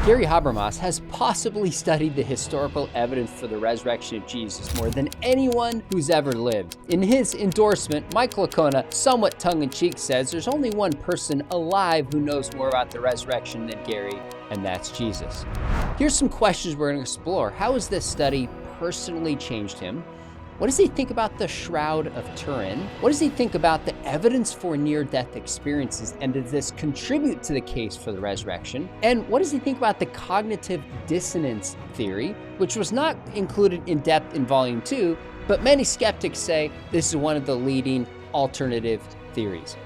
Gary Habermas has possibly studied the historical evidence for the resurrection of Jesus more than anyone who's ever lived. In his endorsement, Michael Licona, somewhat tongue-in-cheek, says there's only one person alive who knows more about the resurrection than Gary, and that's Jesus. Here's some questions we're going to explore. How has this study personally changed him? What does he think about the Shroud of Turin? What does he think about the evidence for near-death experiences, and does this contribute to the case for the resurrection? And what does he think about the cognitive dissonance theory, which was not included in depth in Volume 2, but many skeptics say this is one of the leading alternative theories.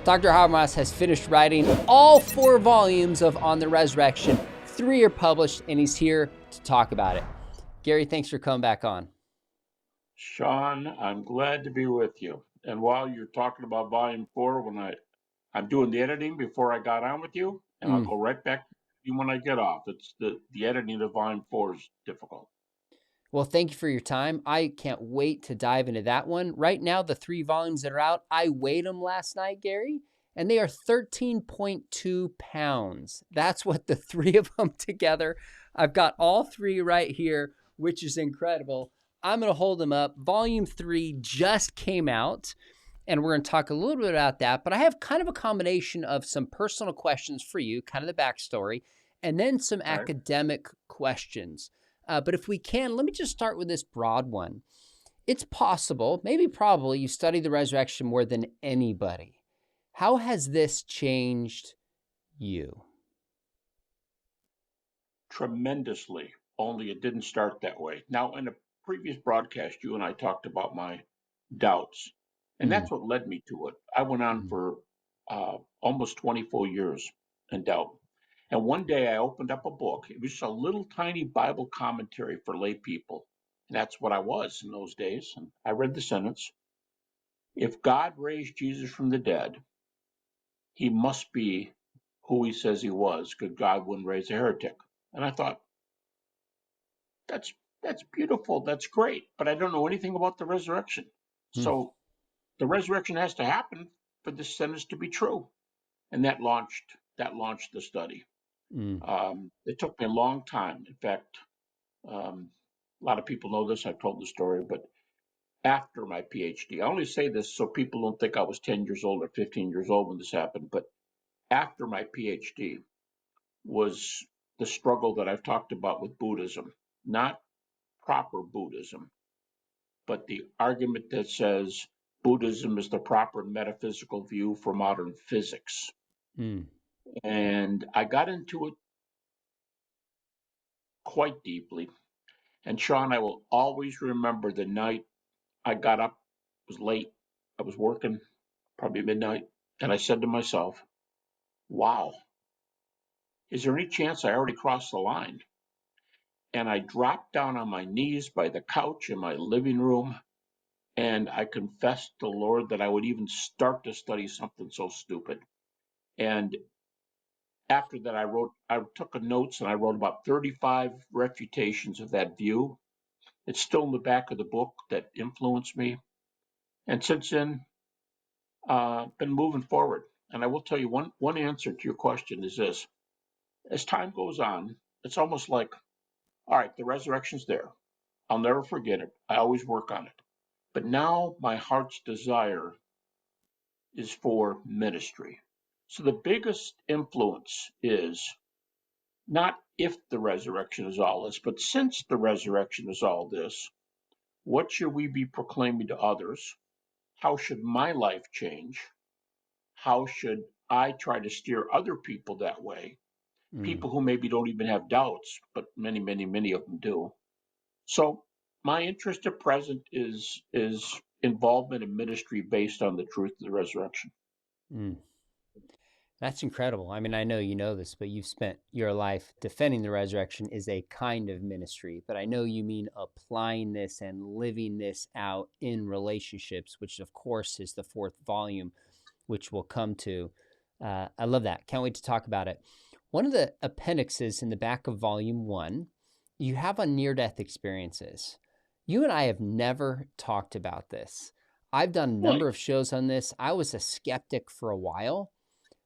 Dr. Habermas has finished writing all 4 volumes of On the Resurrection. 3 are published, and he's here to talk about it. Gary, thanks for coming back on. Sean, I'm glad to be with you. And while you're talking about Volume 4, when I'm doing the editing before I got on with you, and I'll go right back to you when I get off. It's the editing of Volume 4 is difficult. Well, thank you for your time. I can't wait to dive into that one. Right now, the 3 volumes that are out, I weighed them last night, Gary, and they are 13.2 pounds. That's what the 3 of them together. I've got all 3 right here, which is incredible. I'm going to hold them up. Volume 3 just came out, and we're going to talk a little bit about that. But I have kind of a combination of some personal questions for you, kind of the backstory, and then some academic questions. But if we can, let me just start with this broad one. It's possible, maybe probably, you study the resurrection more than anybody. How has this changed you? Tremendously, only it didn't start that way. Now, in a previous broadcast, you and I talked about my doubts, and that's what led me to it. I went on for almost 24 years in doubt. And one day I opened up a book. It was a little tiny Bible commentary for lay people. And that's what I was in those days. And I read the sentence, if God raised Jesus from the dead, he must be who he says he was, because God wouldn't raise a heretic. And I thought, that's beautiful, that's great, but I don't know anything about the resurrection. So the resurrection has to happen for this sentence to be true. And that launched the study. It took me a long time. In fact, a lot of people know this, I've told the story, but after my PhD, I only say this so people don't think I was 10 years old or 15 years old when this happened, but after my PhD was the struggle that I've talked about with Buddhism, not proper Buddhism, but the argument that says Buddhism is the proper metaphysical view for modern physics. And I got into it quite deeply. And Sean, I will always remember the night I got up, it was late, I was working, probably midnight, and I said to myself, wow, is there any chance I already crossed the line? And I dropped down on my knees by the couch in my living room, and I confessed to the Lord that I would even start to study something so stupid. And after that, I took notes and I wrote about 35 refutations of that view. It's still in the back of the book that influenced me. And since then, been moving forward. And I will tell you one answer to your question is this. As time goes on, it's almost like, all right, the resurrection's there. I'll never forget it. I always work on it. But now my heart's desire is for ministry. So the biggest influence is not if the resurrection is all this, but since the resurrection is all this, what should we be proclaiming to others? How should my life change? How should I try to steer other people that way? People who maybe don't even have doubts, but many, many, many of them do. So my interest at present is involvement in ministry based on the truth of the resurrection. That's incredible. I mean, I know you know this, but you've spent your life defending the resurrection is a kind of ministry. But I know you mean applying this and living this out in relationships, which of course is the 4th volume, which we'll come to. I love that. Can't wait to talk about it. One of the appendixes in the back of Volume 1, you have on near-death experiences. You and I have never talked about this. I've done a number of shows on this. I was a skeptic for a while,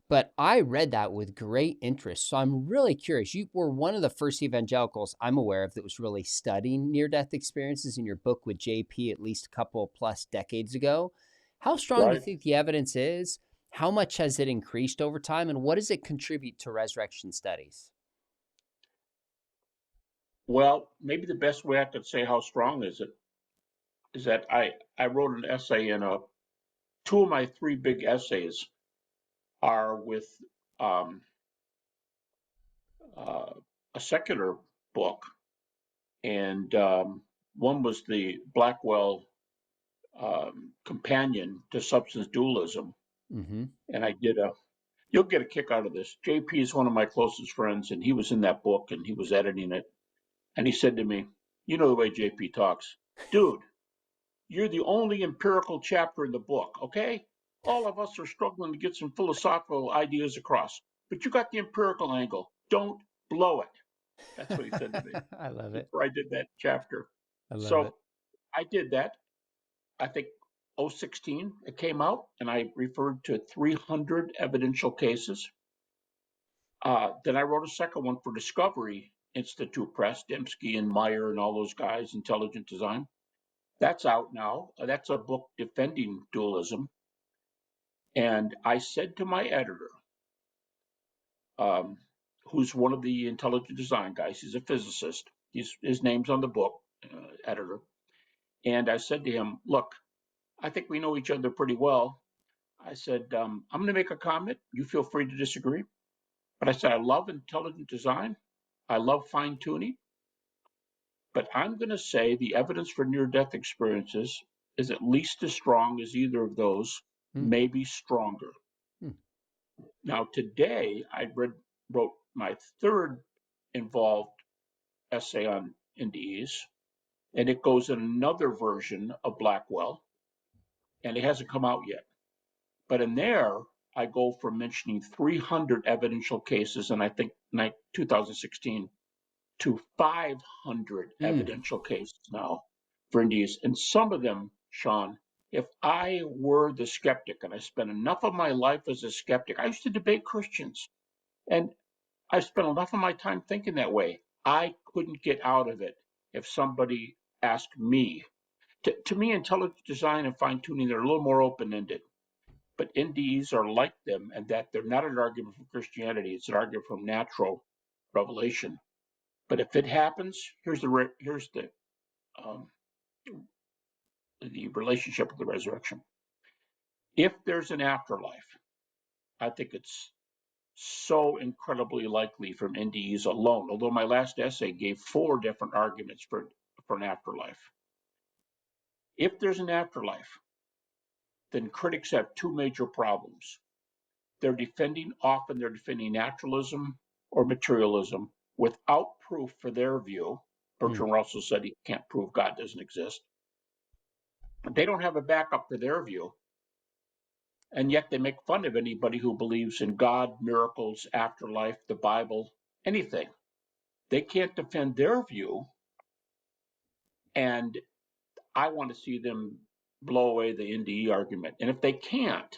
But I read that with great interest. So I'm really curious. You were one of the first evangelicals I'm aware of that was really studying near death experiences in your book with JP at least a couple plus decades ago. How strong do you Right. think the evidence is? How much has it increased over time? And what does it contribute to resurrection studies? Well, maybe the best way I could say how strong is it is that I wrote an essay in a two of my three big essays are with um, uh, a secular book, and one was the Blackwell companion to substance dualism, Mm-hmm. and I did a. You'll get a kick out of this. JP is one of my closest friends, and he was in that book, and he was editing it, and he said to me, "You know the way JP talks, dude. You're the only empirical chapter in the book, okay? All of us are struggling to get some philosophical ideas across, but you got the empirical angle. Don't blow it." That's what he said to me I love it. before I did that chapter. I love it. So I did that. I think 016 it came out, and I referred to 300 evidential cases. Then I wrote a second one for Discovery Institute Press, Dembski and Meyer and all those guys, Intelligent Design. That's out now. That's a book defending dualism. And I said to my editor, um, who's one of the intelligent design guys, he's a physicist, his name's on the book, editor. And I said to him, look, I think we know each other pretty well. I said, I'm going to make a comment. You feel free to disagree. But I said, I love intelligent design. I love fine tuning. But I'm going to say the evidence for near death experiences is at least as strong as either of those, Mm. maybe stronger. Mm. Now, today, wrote my third involved essay on NDEs, and it goes in another version of Blackwell, and it hasn't come out yet. But in there, I go from mentioning 300 evidential cases, and I think 2016, to 500 Mm. evidential cases now for NDEs. And some of them, Sean, if I were the skeptic, and I spent enough of my life as a skeptic, I used to debate Christians, and I spent enough of my time thinking that way. I couldn't get out of it if somebody asked me. To me, intelligent design and fine tuning, they're a little more open ended. But NDEs are like them, and that they're not an argument from Christianity, it's an argument from natural revelation. But if it happens, here's um, the relationship with the resurrection. If there's an afterlife, I think it's so incredibly likely from NDEs alone, although my last essay gave 4 different arguments for an afterlife. If there's an afterlife, then critics have 2 major problems. Often they're defending naturalism or materialism without proof for their view. Mm. Bertrand Russell said he can't prove God doesn't exist. They don't have a backup for their view, and yet they make fun of anybody who believes in God, miracles, afterlife, the Bible, anything. They can't defend their view, and I want to see them blow away the NDE argument. And if they can't,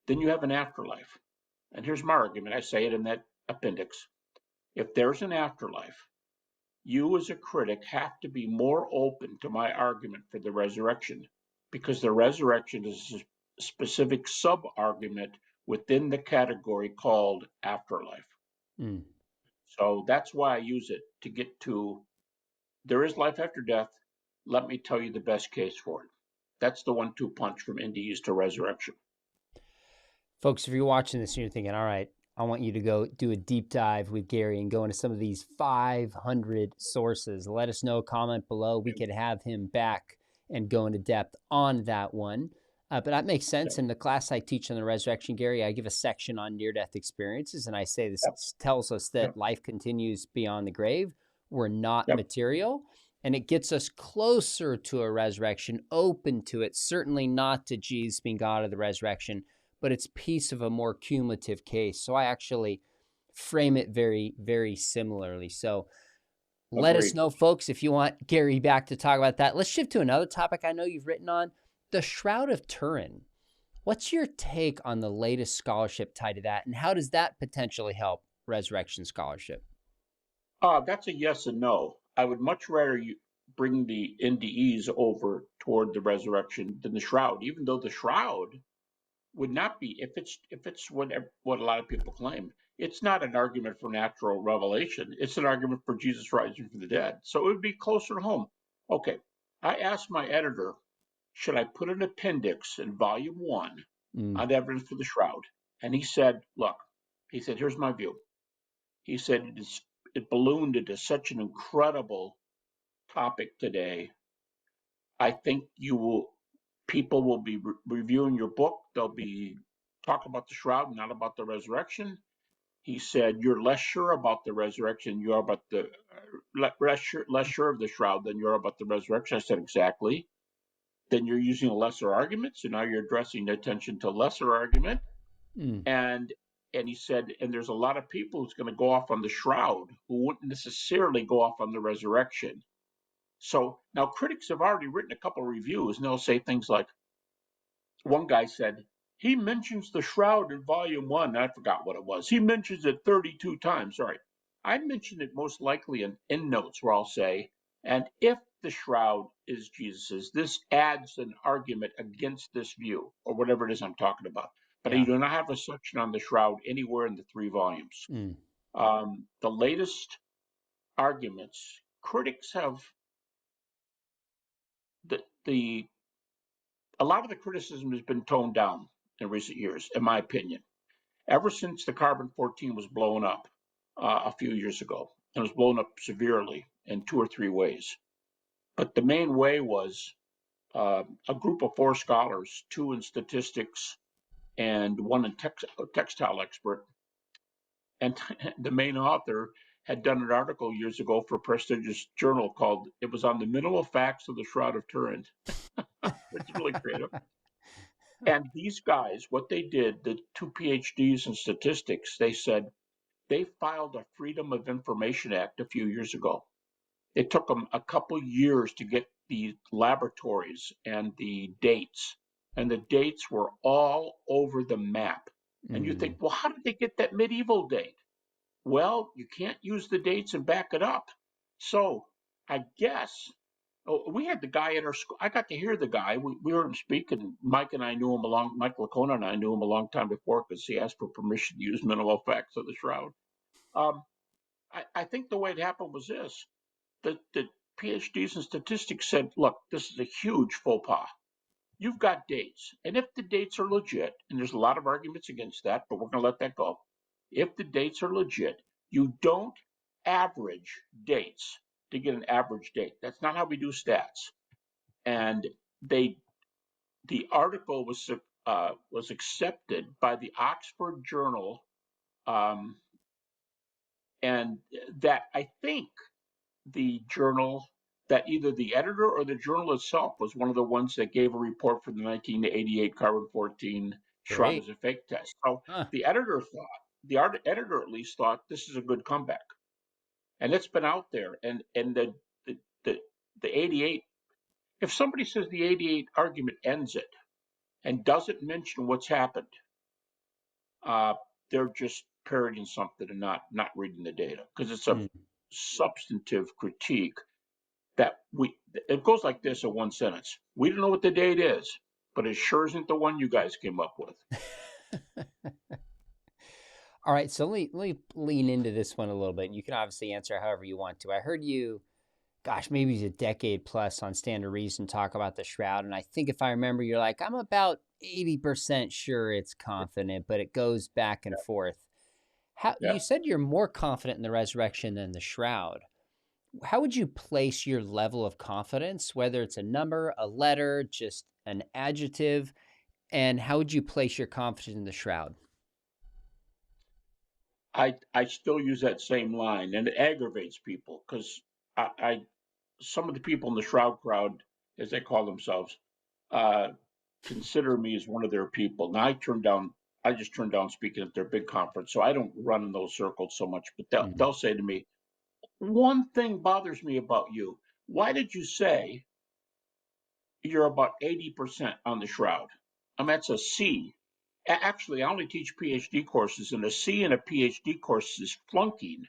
then you have an afterlife. And here's my argument. I say it in that appendix. If there's an afterlife, you as a critic have to be more open to my argument for the resurrection, because the resurrection is a specific sub-argument within the category called afterlife. Mm. So that's why I use it to get to there is life after death. Let me tell you the best case for it. That's the 1-2 punch from NDEs to resurrection. Folks, if you're watching this and you're thinking, all right, I want you to go do a deep dive with Gary and go into some of these 500 sources. Let us know, comment below. We could have him back and go into depth on that one. But that makes sense. In the class I teach on the resurrection, Gary, I give a section on near-death experiences, and I say this tells us that life continues beyond the grave. We're not material, and it gets us closer to a resurrection, open to it, certainly not to Jesus being God of the resurrection, but it's piece of a more cumulative case. So I actually frame it very, very similarly. So let us know, folks, if you want Gary back to talk about that. Let's shift to another topic I know you've written on, the Shroud of Turin. What's your take on the latest scholarship tied to that, and how does that potentially help resurrection scholarship? That's a yes and no. I would much rather you bring the NDEs over toward the resurrection than the shroud, even though the shroud would not be, if it's what a lot of people claim. It's not an argument for natural revelation. It's an argument for Jesus rising from the dead. So it would be closer to home. Okay, I asked my editor, should I put an appendix in volume one Mm, on evidence for the shroud? And he said, look, he said, here's my view. He said it ballooned into such an incredible topic today. I think people will be reviewing your book. They'll be talking about the shroud, not about the resurrection. He said, you're less sure about the resurrection, you are about the less sure of the shroud than you are about the resurrection. I said, exactly. Then you're using a lesser argument. So now you're addressing attention to a lesser argument. mm, And he said, and there's a lot of people who's going to go off on the shroud who wouldn't necessarily go off on the resurrection. So now critics have already written a couple of reviews, and they'll say things like, one guy said, he mentions the shroud in volume one. I forgot what it was. He mentions it 32 times. Sorry. I mentioned it most likely in endnotes where I'll say, and if the shroud is Jesus's, this adds an argument against this view, or whatever it is I'm talking about. But I yeah. do not have a section on the shroud anywhere in the 3 volumes. Mm, The latest arguments, critics have the a lot of the criticism has been toned down in recent years, in my opinion. Ever since the carbon 14 was blown up a few years ago, it was blown up severely in 2 or 3 ways. But the main way was a group of 4 scholars, 2 in statistics and 1 textile expert, and the main author had done an article years ago for a prestigious journal called "It was on the minimal facts of the Shroud of Turin," which is really creative. And these guys, what they did, the 2 PhDs in statistics, they said they filed a Freedom of Information Act a few years ago. It took them a couple years to get the laboratories and the dates, and the dates were all over the map. And you think, mm, well, how did they get that medieval date? Well, you can't use the dates and back it up. So I guess we had the guy at our school. I got to hear the guy. We heard him speak, and Mike and I knew him Mike Lacona and I knew him a long time before because he asked for permission to use minimal facts of the shroud. Um, I think the way it happened was this: the PhDs in statistics said, "Look, this is a huge faux pas. You've got dates, and if the dates are legit, and there's a lot of arguments against that, but we're going to let that go. If the dates are legit, you don't average dates to get an average date. That's not how we do stats." And they the article was accepted by the Oxford Journal, um, and that I think the journal that either the editor or the journal itself was one of the ones that gave a report for the 1988 carbon 14 shroud great. as a fake test. So Huh. the editor thought, the editor at least thought this is a good comeback, and it's been out there. And the the, the 88. If somebody says the 88 argument ends it and doesn't mention what's happened, uh, they're just parodying something and not reading the data because it's a Mm. substantive critique that it goes like this in one sentence. We don't know what the date is, but it sure isn't the one you guys came up with. All right, so let me lean into this one a little bit. You can obviously answer however you want to. I heard you, gosh, maybe it's a decade plus on Stand to Reason talk about the shroud, and I think if I remember, you're like, I'm about 80% sure it's confident, but it goes back and forth. How Yeah. you said you're more confident in the resurrection than the shroud. How would you place your level of confidence, whether it's a number, a letter, just an adjective, and how would you place your confidence in the shroud? I still use that same line, and it aggravates people because I some of the people in the Shroud crowd, as they call themselves, uh, consider me as one of their people. Now I just turned down speaking at their big conference, so I don't run in those circles so much. But Mm, they'll say to me, one thing bothers me about you. Why did you say you're about 80% on the Shroud? That's a C. Actually, I only teach PhD courses, and a C in a PhD course is flunking.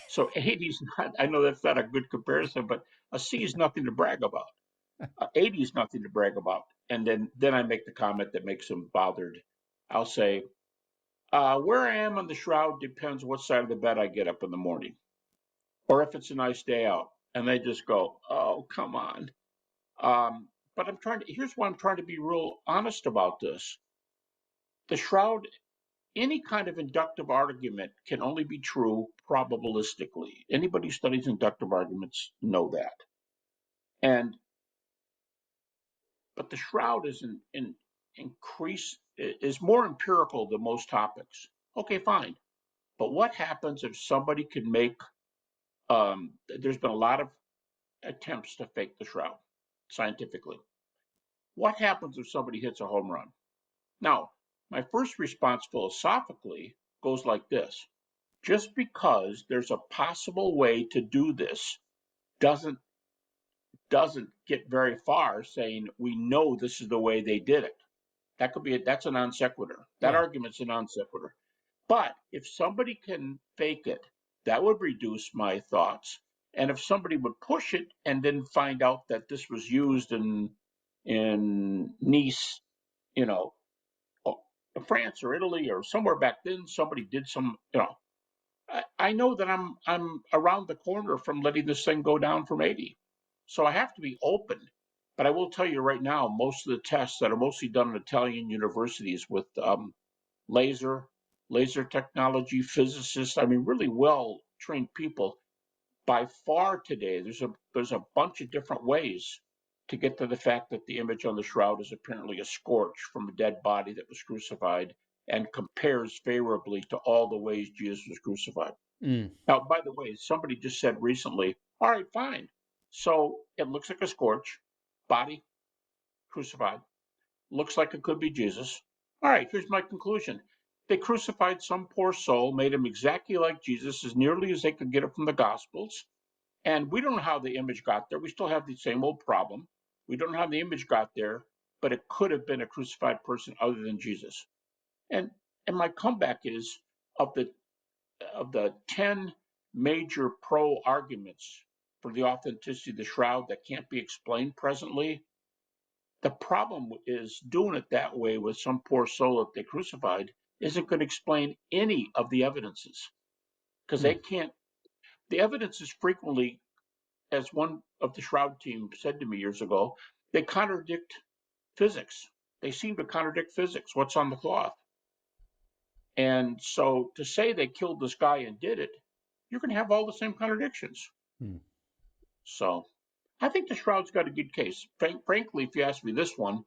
So 80 is not, I know that's not a good comparison, but a C is nothing to brag about. 80 is nothing to brag about. And then I make the comment that makes them bothered. I'll say, where I am on the Shroud depends what side of the bed I get up in the morning, or if it's a nice day out. And they just go, oh, come on. But here's why I'm trying to be real honest about this. The Shroud, any kind of inductive argument can only be true probabilistically. Anybody who studies inductive arguments know that. But the Shroud is more empirical than most topics. Okay, fine. But what happens if somebody can make, there's been a lot of attempts to fake the Shroud scientifically. What happens if somebody hits a home run? Now, my first response philosophically goes like this. Just because there's a possible way to do this doesn't get very far saying we know this is the way they did it. That's a non sequitur. That argument's a non sequitur. But if somebody can fake it, that would reduce my thoughts. And if somebody would push it and then find out that this was used in Nice, you know, France or Italy or somewhere back then, somebody did some, I know that I'm around the corner from letting this thing go down from 80. So I have to be open. But I will tell you right now, most of the tests that are mostly done in Italian universities with laser technology, physicists, I mean, really well trained people. By far today, there's a bunch of different ways to get to the fact that the image on the Shroud is apparently a scorch from a dead body that was crucified and compares favorably to all the ways Jesus was crucified. Now, by the way, somebody just said recently, all right, fine. So it looks like a scorch, body crucified, looks like it could be Jesus. All right, here's my conclusion. They crucified some poor soul, made him exactly like Jesus, as nearly as they could get it from the Gospels. And we don't know how the image got there. We still have the same old problem. We don't know how the image got there, but it could have been a crucified person other than Jesus. And my comeback is of the 10 major pro arguments for the authenticity of the Shroud that can't be explained presently, the problem is doing it that way with some poor soul that they crucified isn't going to explain any of the evidences, because they can't. The evidence is frequently, as one of the Shroud team said to me years ago, they contradict physics. They seem to contradict physics, what's on the cloth. And so to say they killed this guy and did it, you're going to have all the same contradictions. So I think the Shroud's got a good case. Frankly, if you ask me this one,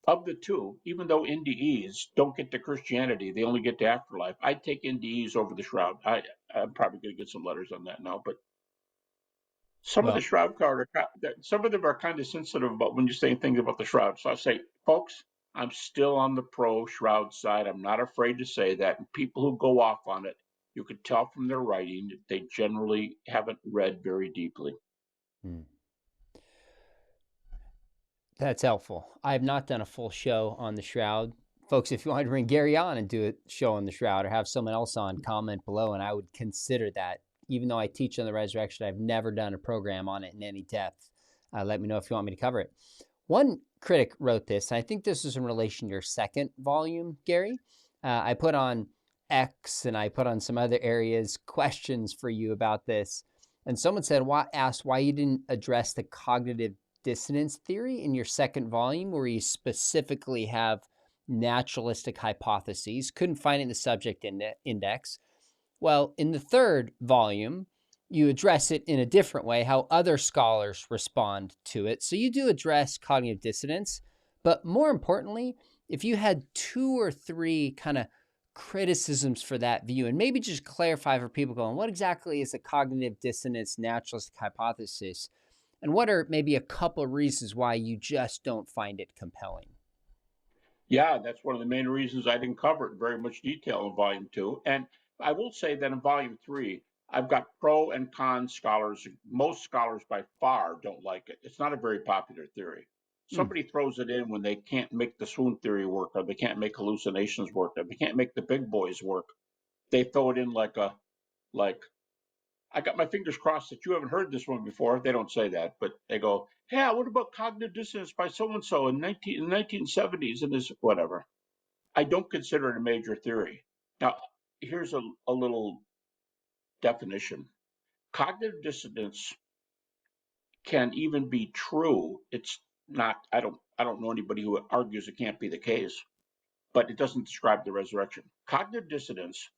of the two, even though NDEs don't get to Christianity, they only get to afterlife, I'd take NDEs over the Shroud. I'm probably going to get some letters on that now, but some of the Shroud card, some of them are kind of sensitive about when you're saying things about the Shroud. So I say, folks, I'm still on the pro Shroud side. I'm not afraid to say that. And people who go off on it, you could tell from their writing that they generally haven't read very deeply. That's helpful. I have not done a full show on the Shroud. Folks, if you want to bring Gary on and do a show on the Shroud or have someone else on, comment below, and I would consider that. Even though I teach on the resurrection, I've never done a program on it in any depth. Let me know if you want me to cover it. One critic wrote this, and I think this is in relation to your second volume, Gary. I put on X and I put on some other areas questions for you about this. And someone asked why you didn't address the cognitive dissonance theory in your second volume, where you specifically have naturalistic hypotheses. Couldn't find it in the subject index. Well, in the third volume, you address it in a different way, how other scholars respond to it. So you do address cognitive dissonance, but more importantly, if you had 2 or 3 kind of criticisms for that view, and maybe just clarify for people going, what exactly is a cognitive dissonance naturalistic hypothesis? And what are maybe a couple of reasons why you just don't find it compelling? Yeah, that's one of the main reasons I didn't cover it in very much detail in volume 2. And I will say that in volume 3, I've got pro and con scholars. Most scholars by far don't like it. It's not a very popular theory. Somebody throws it in when they can't make the swoon theory work, or they can't make hallucinations work, or they can't make the big boys work. They throw it in like I got my fingers crossed that you haven't heard this one before. They don't say that, but they go, yeah, what about cognitive dissonance by so-and-so in 1970s and this, whatever. I don't consider it a major theory. Now, here's a little definition. Cognitive dissonance can even be true. It's not, I don't know anybody who argues it can't be the case, but it doesn't describe the resurrection. Cognitive dissonance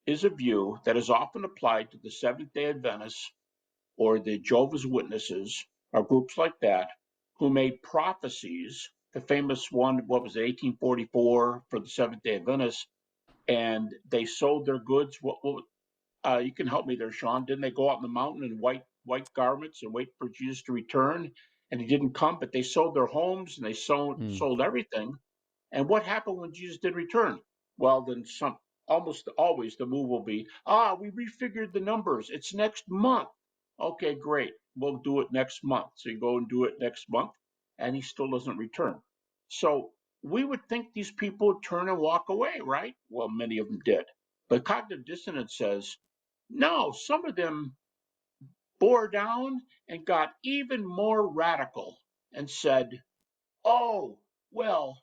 is a view that is often applied to the Seventh-day Adventists or the Jehovah's Witnesses or groups like that who made prophecies. The famous one, what was it, 1844 for the Seventh-day Adventists, and they sold their goods. You can help me there, Sean. Didn't they go out in the mountain in white garments and wait for Jesus to return? And he didn't come, but they sold their homes and they sold everything. And what happened when Jesus did return? Well, then almost always the move will be, we refigured the numbers. It's next month. Okay, great. We'll do it next month. So you go and do it next month, and he still doesn't return. So we would think these people would turn and walk away, right? Well, many of them did. But cognitive dissonance says, no, some of them bore down and got even more radical and said, oh, well,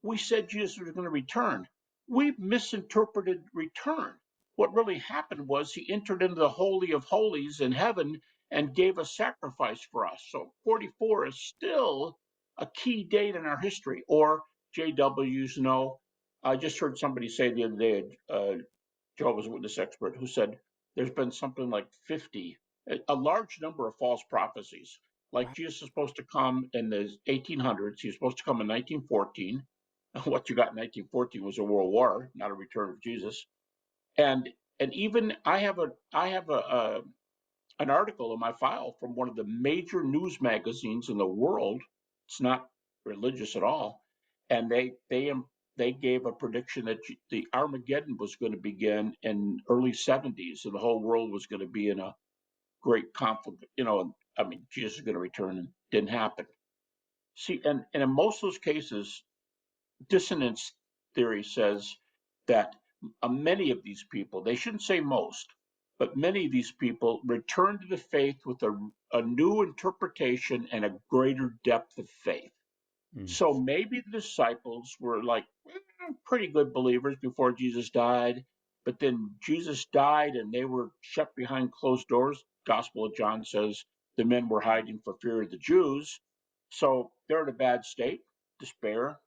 we said Jesus was going to return. We misinterpreted return. What really happened was he entered into the Holy of Holies in heaven and gave a sacrifice for us. So 44 is still a key date in our history. Or JWs know, I just heard somebody say the other day, Jehovah's Witness expert, who said there's been something like 50, a large number of false prophecies. Like Jesus is supposed to come in the 1800s, he was supposed to come in 1914. What you got in 1914 was a world war, not a return of Jesus. And even I have an article in my file from one of the major news magazines in the world. It's not religious at all, and they gave a prediction that the Armageddon was going to begin in early 70s, and the whole world was going to be in a great conflict. I mean, Jesus is going to return, and it didn't happen. See, and in most of those cases, dissonance theory says that many of these people, they shouldn't say most, but many of these people return to the faith with a new interpretation and a greater depth of faith. So maybe the disciples were like pretty good believers before Jesus died, but then Jesus died and they were shut behind closed doors. Gospel of John says the men were hiding for fear of the Jews. So they're in a bad state, despair,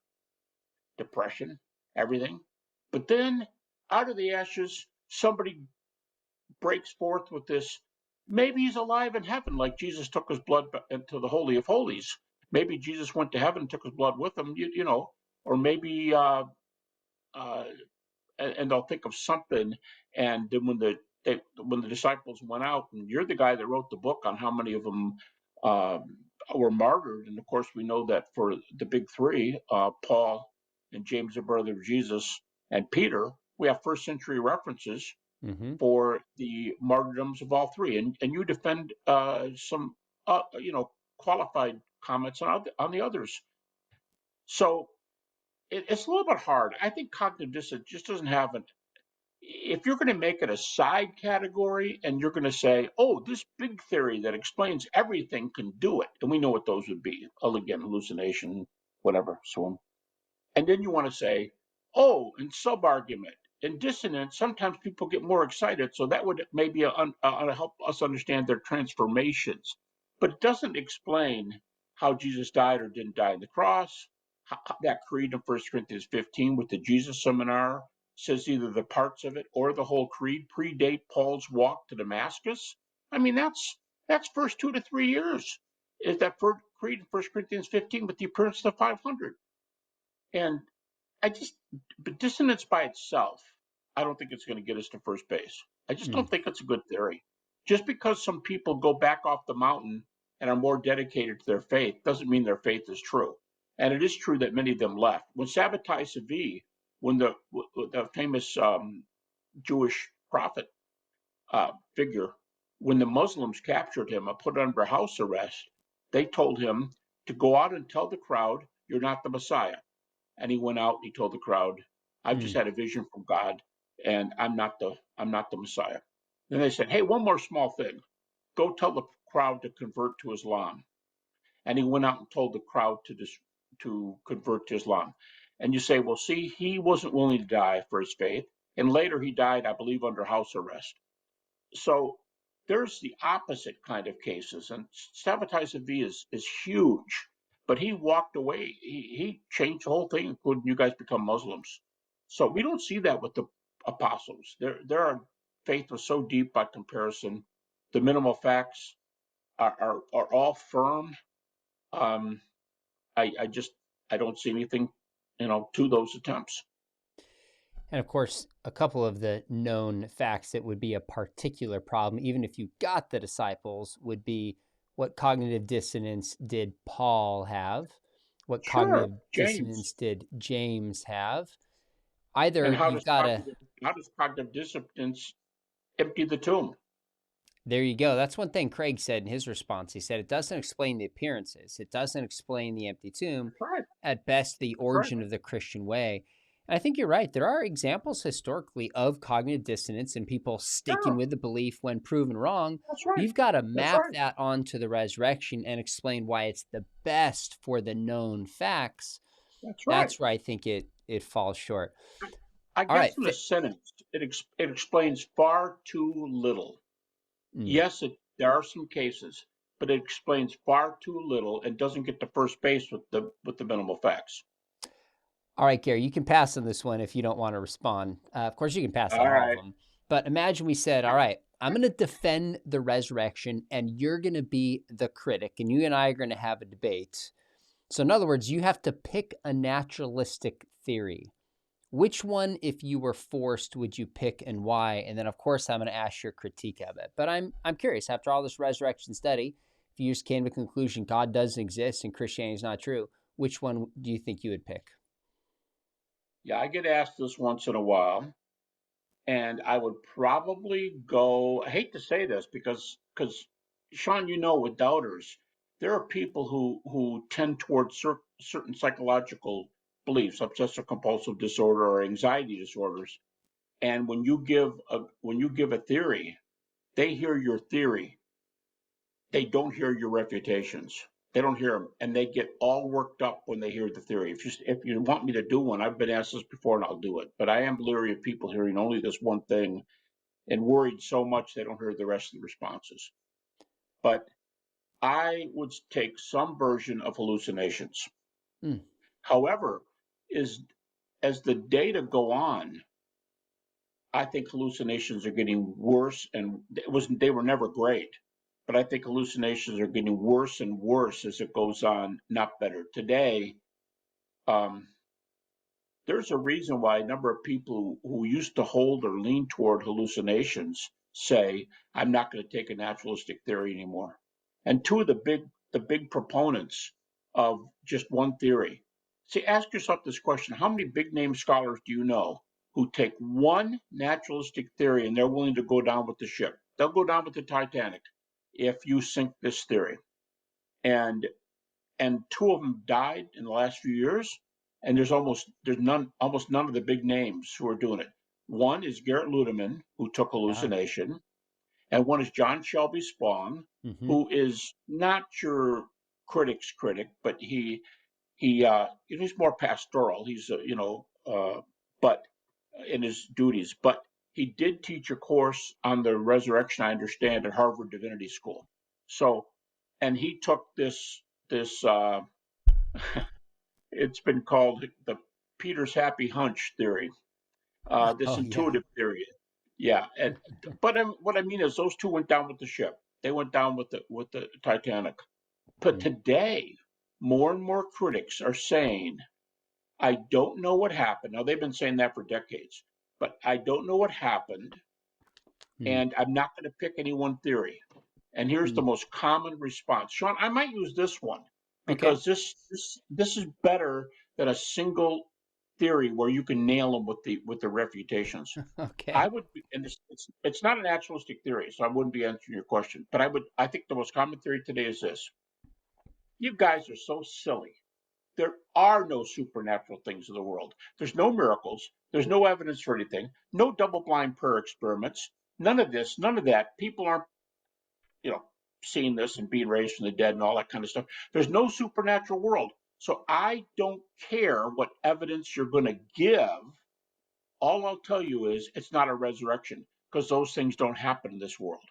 depression, everything. But then out of the ashes, somebody breaks forth with this. Maybe he's alive in heaven, like Jesus took his blood into the Holy of Holies. Maybe Jesus went to heaven and took his blood with him, or maybe, and they'll think of something. And then when the disciples went out, and you're the guy that wrote the book on how many of them were martyred, and of course we know that for the big three, Paul and James, the brother of Jesus, and Peter, we have first century references for the martyrdoms of all three. And you defend some, qualified comments on the others. So it's a little bit hard. I think cognitive dissonance just doesn't have it. If you're going to make it a side category and you're going to say, oh, this big theory that explains everything can do it, and we know what those would be, again, hallucination, whatever, so on. And then you want to say, oh, in sub-argument, in dissonance, sometimes people get more excited, so that would maybe help us understand their transformations. But it doesn't explain how Jesus died or didn't die on the cross. That creed in 1 Corinthians 15 with the Jesus seminar says either the parts of it or the whole creed predate Paul's walk to Damascus. I mean, that's first 2 to 3 years. Is that creed in 1 Corinthians 15 with the appearance of the 500? And but dissonance by itself, I don't think it's going to get us to first base. I just don't think it's a good theory. Just because some people go back off the mountain and are more dedicated to their faith doesn't mean their faith is true. And it is true that many of them left. When Sabbatai Tzvi, when the famous Jewish prophet figure, when the Muslims captured him and put him under house arrest, they told him to go out and tell the crowd, you're not the Messiah. And he went out and he told the crowd, I've just Hmm. had a vision from God, and I'm not the Messiah. Then they said, hey, one more small thing. Go tell the crowd to convert to Islam. And he went out and told the crowd to convert to Islam. And you say, well, see, he wasn't willing to die for his faith. And later he died, I believe, under house arrest. So there's the opposite kind of cases. And Sabbatai Zevi is huge. But he walked away. He changed the whole thing, including you guys become Muslims. So we don't see that with the apostles. Their faith was so deep by comparison. The minimal facts are all firm. Um, I just I don't see anything, to those attempts. And of course, a couple of the known facts that would be a particular problem, even if you got the disciples, would be what cognitive dissonance did Paul have? What Sure, cognitive James. dissonance did James have? And Either how you've does got to, cognitive dissonance empty the tomb? there you go. That's one thing Craig said in his response. He said it doesn't explain the appearances, it doesn't explain the empty tomb, That's right. at best, the That's right. origin of the Christian way. And I think you're right. There are examples historically of cognitive dissonance and people sticking Yeah, with the belief when proven wrong. that's But right. you've got to That's map right. that onto the resurrection and explain why it's the best for the known facts. That's right. That's where I think it falls short. I All right. guess in a sentence, it explains far too little. Mm. Yes, there are some cases, but it explains far too little and doesn't get to first base with the minimal facts. All right, Gary, you can pass on this one if you don't want to respond. Of course, you can pass on All all of right. them. But imagine we said, all right, I'm going to defend the resurrection and you're going to be the critic and you and I are going to have a debate. So, in other words, you have to pick a naturalistic theory. Which one, if you were forced, would you pick and why? And then, of course, I'm going to ask your critique of it. But I'm curious, after all this resurrection study, if you just came to the conclusion God doesn't exist and Christianity is not true, which one do you think you would pick? Yeah, I get asked this once in a while, and I would probably go. I hate to say this because Sean, with doubters, there are people who tend towards certain psychological beliefs, obsessive compulsive disorder or anxiety disorders, and when you give a theory, they hear your theory, they don't hear your refutations. They don't hear them, and they get all worked up when they hear the theory. If you want me to do one, I've been asked this before, and I'll do it. But I am leery of people hearing only this one thing and worried so much they don't hear the rest of the responses. But I would take some version of hallucinations. Hmm. However, is as the data go on, I think hallucinations are getting worse, and they were never great, but I think hallucinations are getting worse and worse as it goes on, not better. Today, um, there's a reason why a number of people who used to hold or lean toward hallucinations say, I'm not going to take a naturalistic theory anymore. And two of the big proponents of just one theory. See, ask yourself this question. How many big name scholars do you know who take one naturalistic theory and they're willing to go down with the ship? They'll go down with the Titanic if you sink this theory. And two of them died in the last few years, and almost none of the big names who are doing it. One is Garrett Ludeman, who took Yeah. hallucination, and one is John Shelby Spong, Mm-hmm. who is not your critic's critic, but he's more pastoral. He's but in his duties, but he did teach a course on the resurrection, I understand, at Harvard Divinity School. So, and he took this it's been called the Peter's happy hunch theory, this Oh, yeah. intuitive theory. Yeah, but what I mean is those two went down with the ship. They went down with the Titanic. But Mm. today, more and more critics are saying, I don't know what happened. Now they've been saying that for decades, but I don't know what happened, Mm. and I'm not going to pick any one theory. And here's the Mm. most common response. Sean, I might use this one Okay. because this is better than a single theory where you can nail them with the refutations. I Okay. would, and it's not a naturalistic theory, so I wouldn't be answering your question. But I think the most common theory today is this: You guys are so silly. There are no supernatural things in the world. There's no miracles. There's no evidence for anything. No double-blind prayer experiments. None of this. None of that. People aren't, you know, seeing this and being raised from the dead and all that kind of stuff. There's no supernatural world. So I don't care what evidence you're going to give. All I'll tell you is it's not a resurrection because those things don't happen in this world.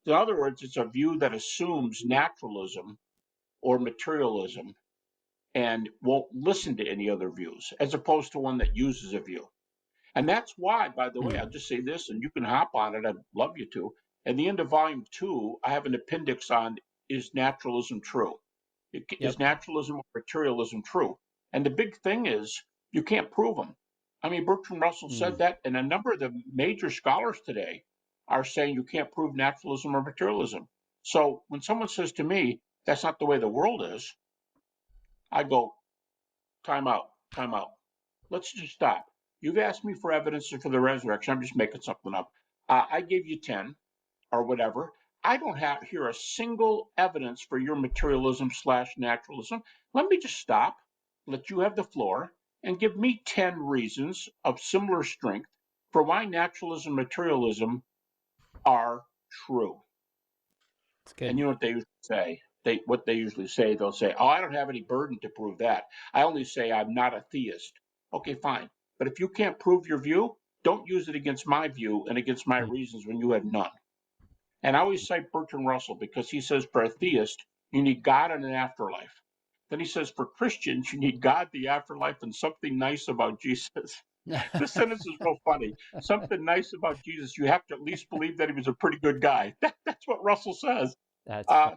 In other words, it's a view that assumes naturalism or materialism and won't listen to any other views, as opposed to one that uses a view. And that's why, by the way, Mm. I'll just say this, and you can hop on it. I'd love you to. At the end of volume 2, I have an appendix on is naturalism true? Yep. Is naturalism or materialism true? And the big thing is you can't prove them. I mean, Bertrand Russell said Mm. that, and a number of the major scholars today are saying you can't prove naturalism or materialism. So when someone says to me, that's not the way the world is, I go, time out, time out. Let's just stop. You've asked me for evidence for the resurrection. I'm just making something up. I gave you 10 or whatever. I don't have here a single evidence for your materialism slash naturalism. Let me just stop, let you have the floor, and give me 10 reasons of similar strength for why naturalism and materialism are true. It's And good. you know what they usually say? They usually say, they'll say, "Oh, I don't have any burden to prove that. I only say I'm not a theist." Okay, fine. But if you can't prove your view, don't use it against my view and against my Mm. reasons when you have none. And I always cite Bertrand Russell because he says for a theist, you need God and an afterlife. Then he says for Christians, you need God, the afterlife, and something nice about Jesus. This sentence is real funny. Something nice about Jesus. You have to at least believe that he was a pretty good guy. That's what Russell says. That's fun. Uh,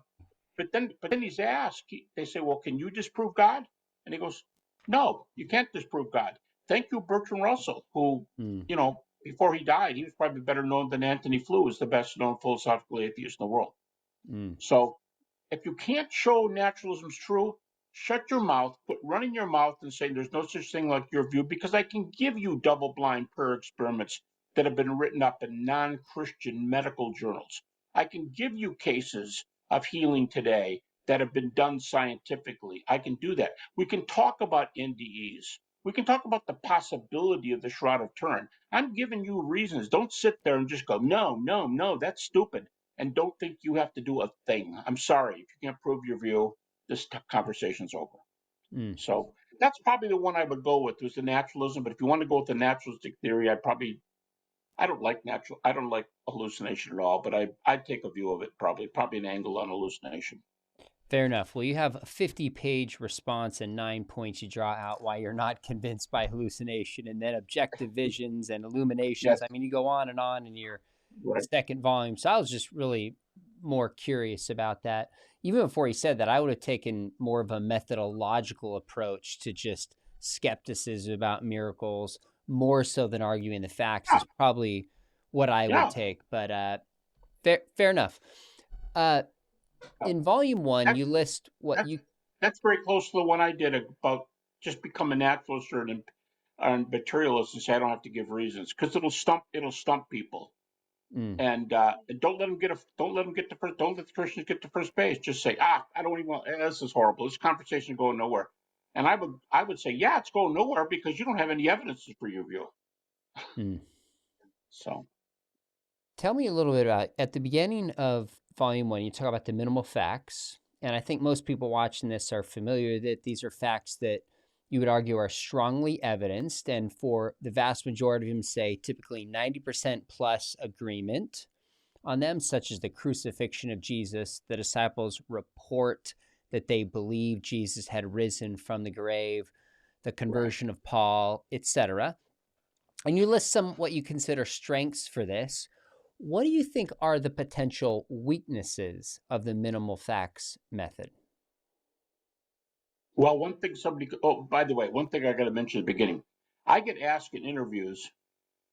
but then he's asked. They say, "Well, can you disprove God?" And he goes, "No, you can't disprove God." Thank you, Bertrand Russell, who, Mm. before he died, he was probably better known than Anthony Flew as the best known philosophical atheist in the world. Mm. So if you can't show naturalism's true, shut your mouth, put run in your mouth and say there's no such thing like your view, because I can give you double blind prayer experiments that have been written up in non Christian medical journals. I can give you cases of healing today that have been done scientifically. I can do that. We can talk about NDEs. We can talk about the possibility of the Shroud of Turin. I'm giving you reasons. Don't sit there and just go, no, no, no, that's stupid, and don't think you have to do a thing. I'm sorry, if you can't prove your view, this conversation's over. Mm. So that's probably the one I would go with, was the naturalism. But if you want to go with the naturalistic theory, I don't like I don't like hallucination at all. But I'd take a view of it, probably an angle on hallucination. Fair enough. Well, you have a 50-page response and 9 points you draw out why you're not convinced by hallucination, and then objective visions and Yes, illuminations. I mean, you go on in your right. second volume. So I was just really more curious about that. Even before he said that, I would have taken more of a methodological approach to just skepticism about miracles, more so than arguing the facts, Yeah, is probably what I would yeah. take. But fair enough. Uh, in volume one, That's you list what that's you. that's very close to the one I did about just become a naturalist or an materialist and say I don't have to give reasons because it'll stump people. Mm. And don't let them get to first, don't let the Christians get to first base. Just say, I don't even want, this is horrible. This conversation is going nowhere. And I would say, yeah, it's going nowhere because you don't have any evidence for your view. Mm. So Tell me a little bit about at the beginning of volume one, you talk about the minimal facts. And I think most people watching this are familiar that these are facts that you would argue are strongly evidenced. And for the vast majority of them, say typically 90% plus agreement on them, such as the crucifixion of Jesus. The disciples report that they believe Jesus had risen from the grave, the right. conversion of Paul, etc. And you list some what you consider strengths for this. What do you think are the potential weaknesses of the minimal facts method? Well, one thing oh, by the way, one thing I got to mention at the beginning, I get asked in interviews,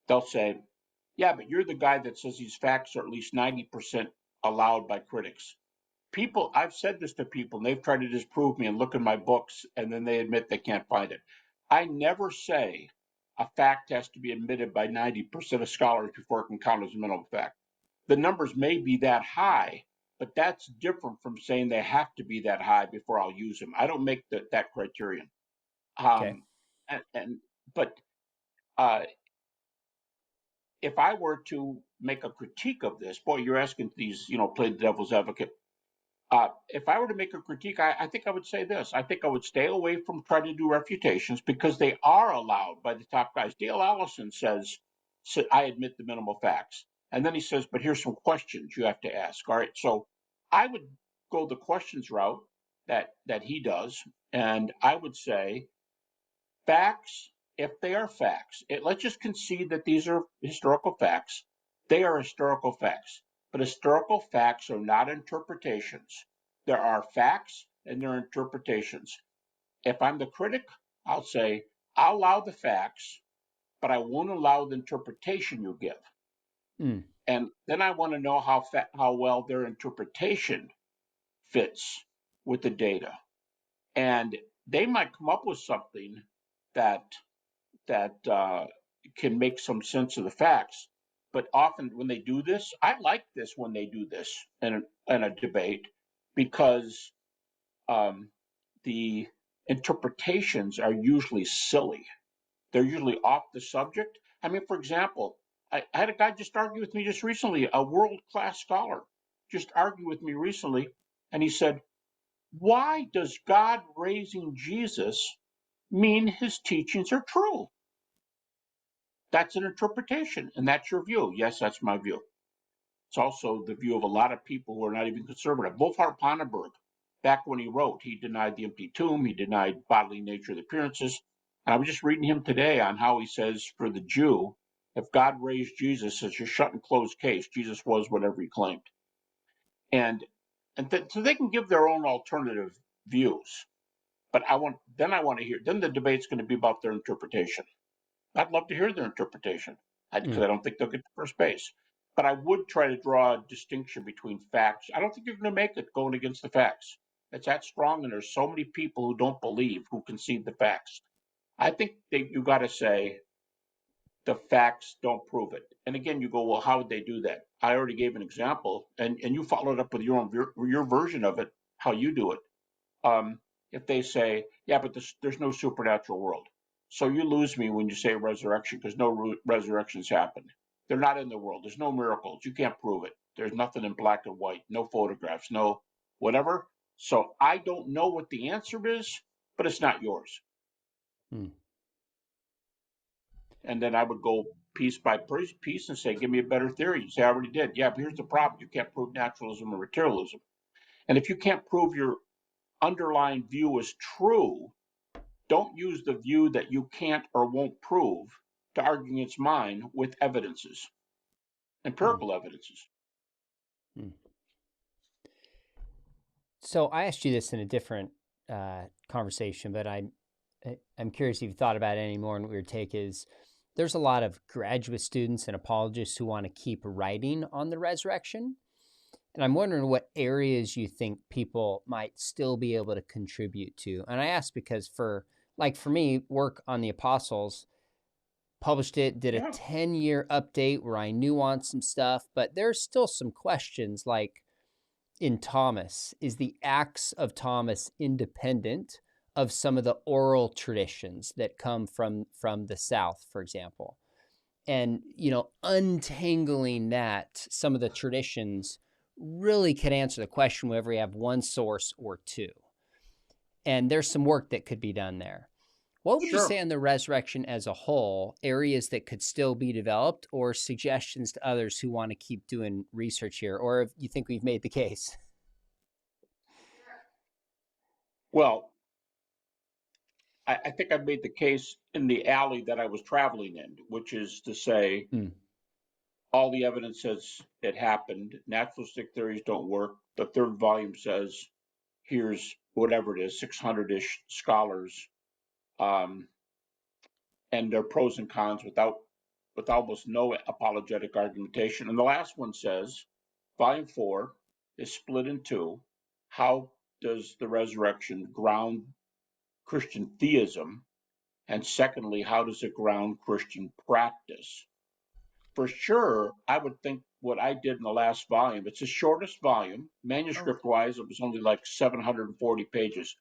they'll say, yeah, but you're the guy that says these facts are at least 90% allowed by critics. I've said this to people and they've tried to disprove me and look in my books and then they admit they can't find it. I never say a fact has to be admitted by 90% of scholars before it can count as a minimal fact. The numbers may be that high, but that's different from saying they have to be that high before I'll use them. I don't make that criterion. Okay. But uh, if I were to make a critique of this, boy, you're asking these, play the devil's advocate. If I were to make a critique, I think I would say this. I think I would stay away from trying to do refutations because they are allowed by the top guys. Dale Allison says, I admit the minimal facts. And then he says, but here's some questions you have to ask. All right. So I would go the questions route that he does. And I would say facts, if they are facts, let's just concede that these are historical facts. They are historical facts. But historical facts are not interpretations. There are facts and there are interpretations. If I'm the critic, I'll say, I'll allow the facts, but I won't allow the interpretation you give. Mm. And then I want to know how well their interpretation fits with the data. And they might come up with something that can make some sense of the facts. But often when they do this, I like this when they do this in a debate because the interpretations are usually silly. They're usually off the subject. I mean, for example, I had a guy just argue with me just recently, a world-class scholar, just argue with me recently, and he said, why does God raising Jesus mean his teachings are true? That's an interpretation, and that's your view. Yes, that's my view. It's also the view of a lot of people who are not even conservative. Wolfhart Pannenberg, back when he wrote, he denied the empty tomb, he denied bodily nature of the appearances. And I was just reading him today on how he says for the Jew, if God raised Jesus, it's a shut and closed case. Jesus was whatever he claimed. So they can give their own alternative views. But I want to hear, then the debate's going to be about their interpretation. I'd love to hear their interpretation because I don't think they'll get to first base. But I would try to draw a distinction between facts. I don't think you're going to make it going against the facts. It's that strong, and there's so many people who don't believe, who concede the facts. I think that you got to say the facts don't prove it. And again, you go, well, how would they do that? I already gave an example, and you followed up with your version of it, how you do it. If they say, yeah, but there's no supernatural world. So you lose me when you say resurrection because no resurrections happen. They're not in the world. There's no miracles. You can't prove it. There's nothing in black and white, no photographs, no whatever. So I don't know what the answer is, but it's not yours. And then I would go piece by piece and say, give me a better theory. You say, I already did. Yeah, but here's the problem. You can't prove naturalism or materialism. And if you can't prove your underlying view is true, don't use the view that you can't or won't prove to argue against mine with evidences, empirical evidences. So I asked you this in a different conversation, but I'm curious if you've thought about it anymore. And what your take is, there's a lot of graduate students and apologists who want to keep writing on the resurrection. And I'm wondering what areas you think people might still be able to contribute to. And I ask because for me, work on the apostles, published it, did a 10-year update where I nuanced some stuff, but there's still some questions like in Thomas, is the Acts of Thomas independent of some of the oral traditions that come from the South, for example? And, untangling that, some of the traditions really could answer the question whether we have one source or two. And there's some work that could be done there. What would you say on the resurrection as a whole, areas that could still be developed, or suggestions to others who want to keep doing research here, or if you think we've made the case? Well, I think I've made the case in the alley that I was traveling in, which is to say, all the evidence says it happened. Naturalistic theories don't work. The third volume says, here's whatever it is, 600-ish scholars, and their pros and cons with almost no apologetic argumentation. And the last one says, volume 4 is split in two. How does the resurrection ground Christian theism? And secondly, how does it ground Christian practice? For sure, I would think what I did in the last volume. It's the shortest volume. Oh, Manuscript-wise, it was only like 740 pages.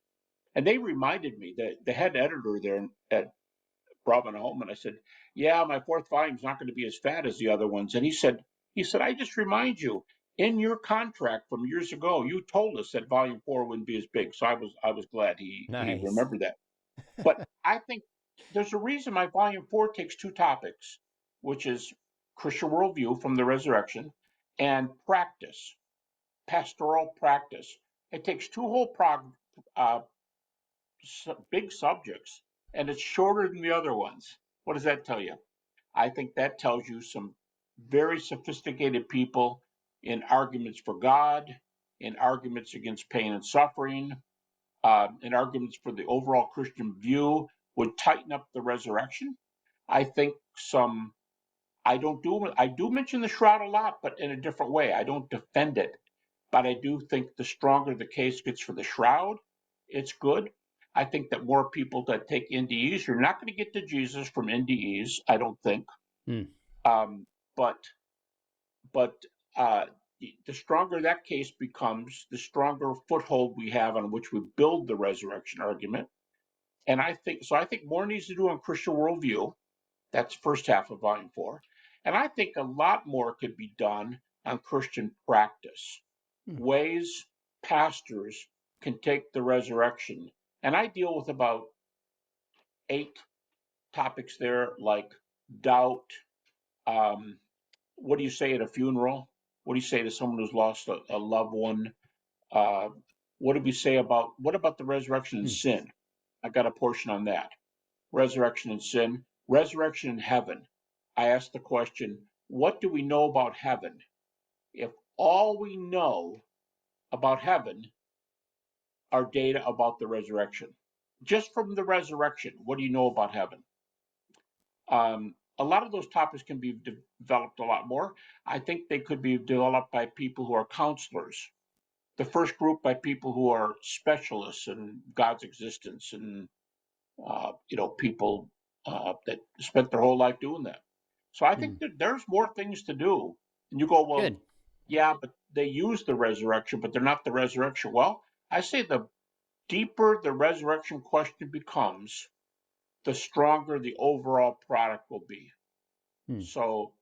And they reminded me that the head editor there at brought me home, and I said, "Yeah, my fourth volume's not going to be as fat as the other ones." And he said, "I just remind you, in your contract from years ago, you told us that volume four wouldn't be as big." So I was glad he nice. remembered that. But I think there's a reason my volume four takes two topics, which is Christian worldview from the resurrection and practice, pastoral practice. It takes two uh, big subjects, and it's shorter than the other ones. What does that tell you? I think that tells you some very sophisticated people in arguments for God, in arguments against pain and suffering, in arguments for the overall Christian view would tighten up the resurrection. I think some I do mention the shroud a lot, but in a different way. I don't defend it, but I do think the stronger the case gets for the shroud, it's good. I think that more people that take NDEs, you're not going to get to Jesus from NDEs, I don't think. Hmm. Um, but but uh, the stronger that case becomes, the stronger foothold we have on which we build the resurrection argument. And I think so. I think more needs to do on Christian worldview. That's first half of volume four. And I think a lot more could be done on Christian practice, Hmm. ways pastors can take the resurrection. And I deal with about 8 topics there, like doubt. Um, what do you say at a funeral? What do you say to someone who's lost a loved one? Uh, what about the resurrection and Hmm. sin? I got a portion on that. Resurrection and sin, resurrection and heaven. I asked the question, what do we know about heaven? If all we know about heaven are data about the resurrection, just from the resurrection, what do you know about heaven? A lot of those topics can be developed a lot more. I think they could be developed by people who are counselors. The first group by people who are specialists in God's existence and people that spent their whole life doing that. So I think Hmm. that there's more things to do. And you go, well, Good. yeah, but they use the resurrection, but they're not the resurrection. Well, I say the deeper the resurrection question becomes, the stronger the overall product will be. Hmm. So,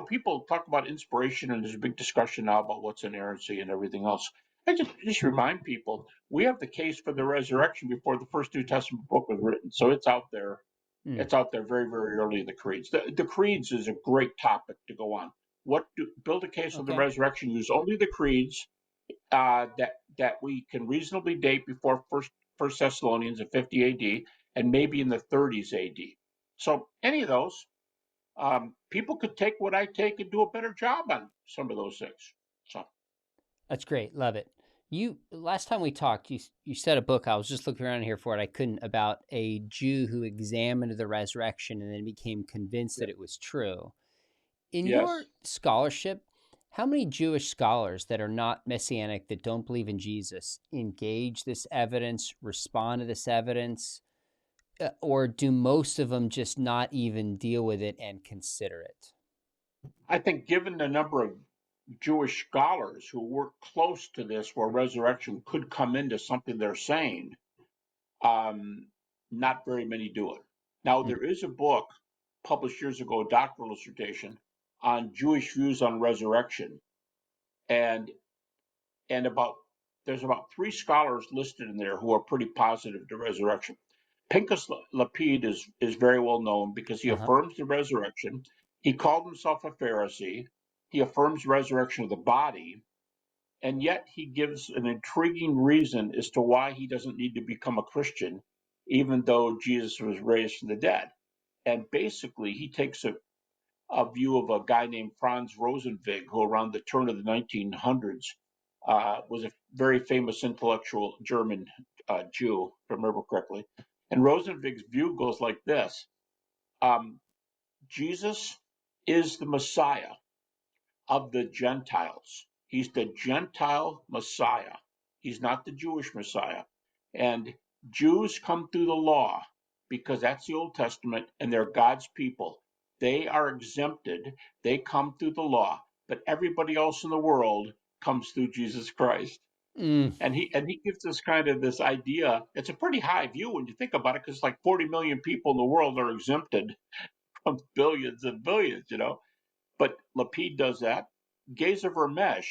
people talk about inspiration, and there's a big discussion now about what's inerrancy and everything else. I just remind people we have the case for the resurrection before the first New Testament book was written, so it's out there. Hmm. It's out there very, very early in the creeds. The creeds is a great topic to go on. Build a case of the Okay. resurrection? Use only the creeds that we can reasonably date before First Thessalonians in 50 A.D. and maybe in the 30s A.D. So any of those, people could take what I take and do a better job on some of those things. So That's great. Love it. You last time we talked, you said a book. I was just looking around here for it. I couldn't about a Jew who examined the resurrection and then became convinced yeah. that it was true. In your Yes, scholarship, how many Jewish scholars that are not messianic that don't believe in Jesus engage this evidence, respond to this evidence, or do most of them just not even deal with it and consider it? I think given the number of Jewish scholars who work close to this, where resurrection could come into something they're saying, um, not very many do it. Now, Hmm. there is a book published years ago, a doctoral dissertation on Jewish views on resurrection, and and about there's about 3 scholars listed in there who are pretty positive to resurrection. Pinchas Lapid is very well known because he Uh-huh. affirms the resurrection. He called himself a Pharisee. He affirms resurrection of the body, and yet he gives an intriguing reason as to why he doesn't need to become a Christian, even though Jesus was raised from the dead. And basically, he takes a view of a guy named Franz Rosenzweig, who around the turn of the 1900s was a very famous intellectual German Jew, if I remember correctly. And Rosenzweig's view goes like this: um, Jesus is the Messiah of the Gentiles. He's the Gentile Messiah. He's not the Jewish Messiah. And Jews come through the law because that's the Old Testament and they're God's people. They are exempted. They come through the law. but everybody else in the world comes through Jesus Christ. Mm, And he gives us kind of this idea. It's a pretty high view when you think about it, because like 40 million people in the world are exempted from billions and billions. But Lapid does that. Geza Vermesh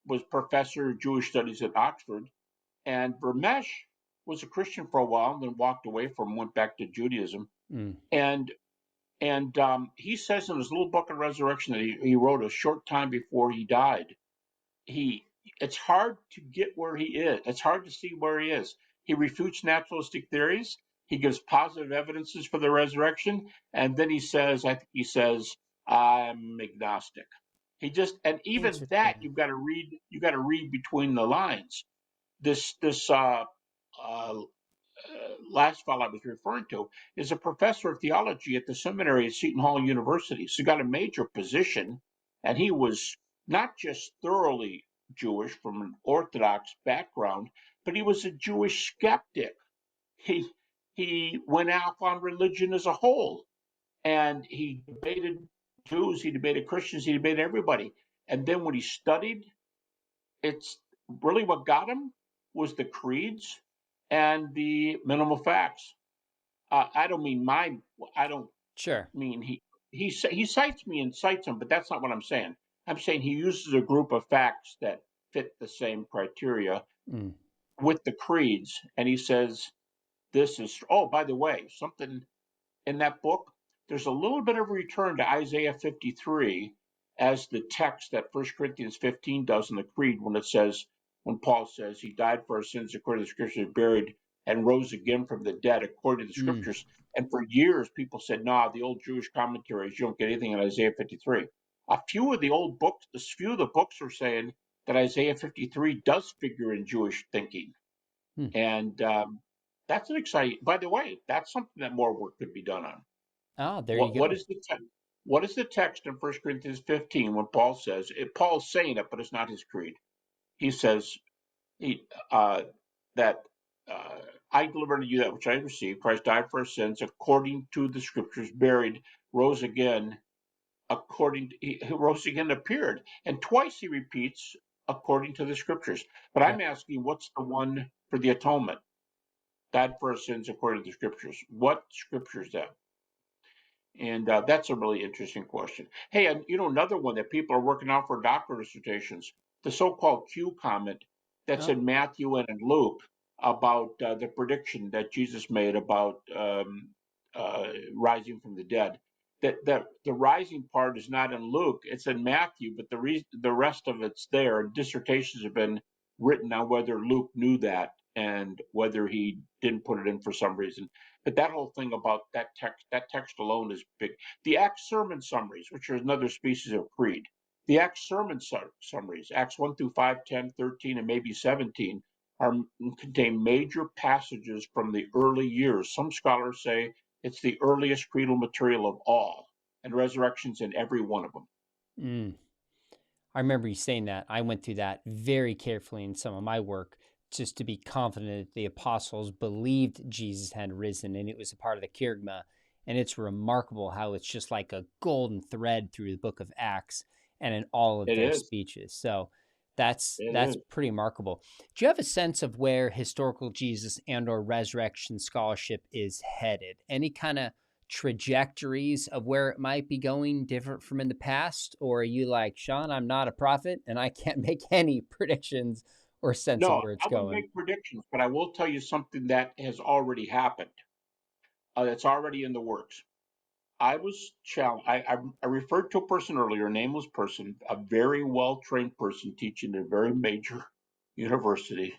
was professor of Jewish studies at Oxford, and Vermesh was a Christian for a while, and then walked away from, went back to Judaism. mm. And he says in his little book of Resurrection that he wrote a short time before he died. He It's hard to get where he is. It's hard to see where he is. He refutes naturalistic theories. He gives positive evidences for the resurrection, and then I think he says, I'm agnostic. And even that Interesting. you got to read between the lines. This uh, last fellow I was referring to is a professor of theology at the seminary at Seton Hall University. So he got a major position, and he was not just thoroughly Jewish from an Orthodox background, but he was a Jewish skeptic. He he went off on religion as a whole, and he debated Jews, he debated Christians, he debated everybody. And then when he studied, it's really what got him was the creeds and the minimal facts. I don't mean mine. I don't Sure. mean he cites me and cites them, but that's not what I'm saying. I'm saying he uses a group of facts that fit the same criteria Mm. with the creeds, and he says this is. Oh, by the way, something in that book, there's a little bit of a return to Isaiah 53 as the text that 1 Corinthians 15 does in the Creed when Paul says he died for our sins according to the scriptures, buried, and rose again from the dead according to the Mm. scriptures. And for years, people said, nah, the old Jewish commentaries, you don't get anything in Isaiah 53. A few of the books are saying that Isaiah 53 does figure in Jewish thinking. Mm. And that's an exciting. By the way, that's something that more work could be done on. Ah, there you What what go. is the text? What is the text in 1 Corinthians 15 when Paul says Paul's saying it, but it's not his creed. He says he that uh, I delivered to you that which I received. Christ died for our sins according to the scriptures, buried, rose again. He rose again, appeared, and twice he repeats according to the scriptures. But Yeah. I'm asking, what's the one for the atonement? Died for our sins according to the scriptures. What scripture is that? And that's a really interesting question. Hey, and another one that people are working on for doctoral dissertations, the so-called Q comment that's Oh, in Matthew and in Luke about the prediction that Jesus made about rising from the dead. That the rising part is not in Luke; it's in Matthew, but the rest of it's there. Dissertations have been written on whether Luke knew that and whether he didn't put it in for some reason. But that whole thing about that text alone is big. The Acts sermon summaries, which are another species of creed, the Acts sermon summaries, Acts 1 through 5, 10, 13, and maybe 17, contain major passages from the early years. Some scholars say it's the earliest creedal material of all, and resurrections in every one of them. mm. I remember you saying that. I went through that very carefully in some of my work just to be confident that the apostles believed Jesus had risen and it was a part of the kerygma. And it's remarkable how it's just like a golden thread through the book of Acts and in all of It their is. speeches. So that's It that's is. pretty remarkable. Do you have a sense of where historical Jesus and or resurrection scholarship is headed? Any kind of trajectories of where it might be going different from in the past? Or are you like, Sean, I'm not a prophet and I can't make any predictions or sense of No, where it's I wouldn't going? make predictions, but I will tell you something that has already happened. That's already in the works. I was challenged. I referred to a person earlier, a nameless person, a very well trained person teaching at a very major university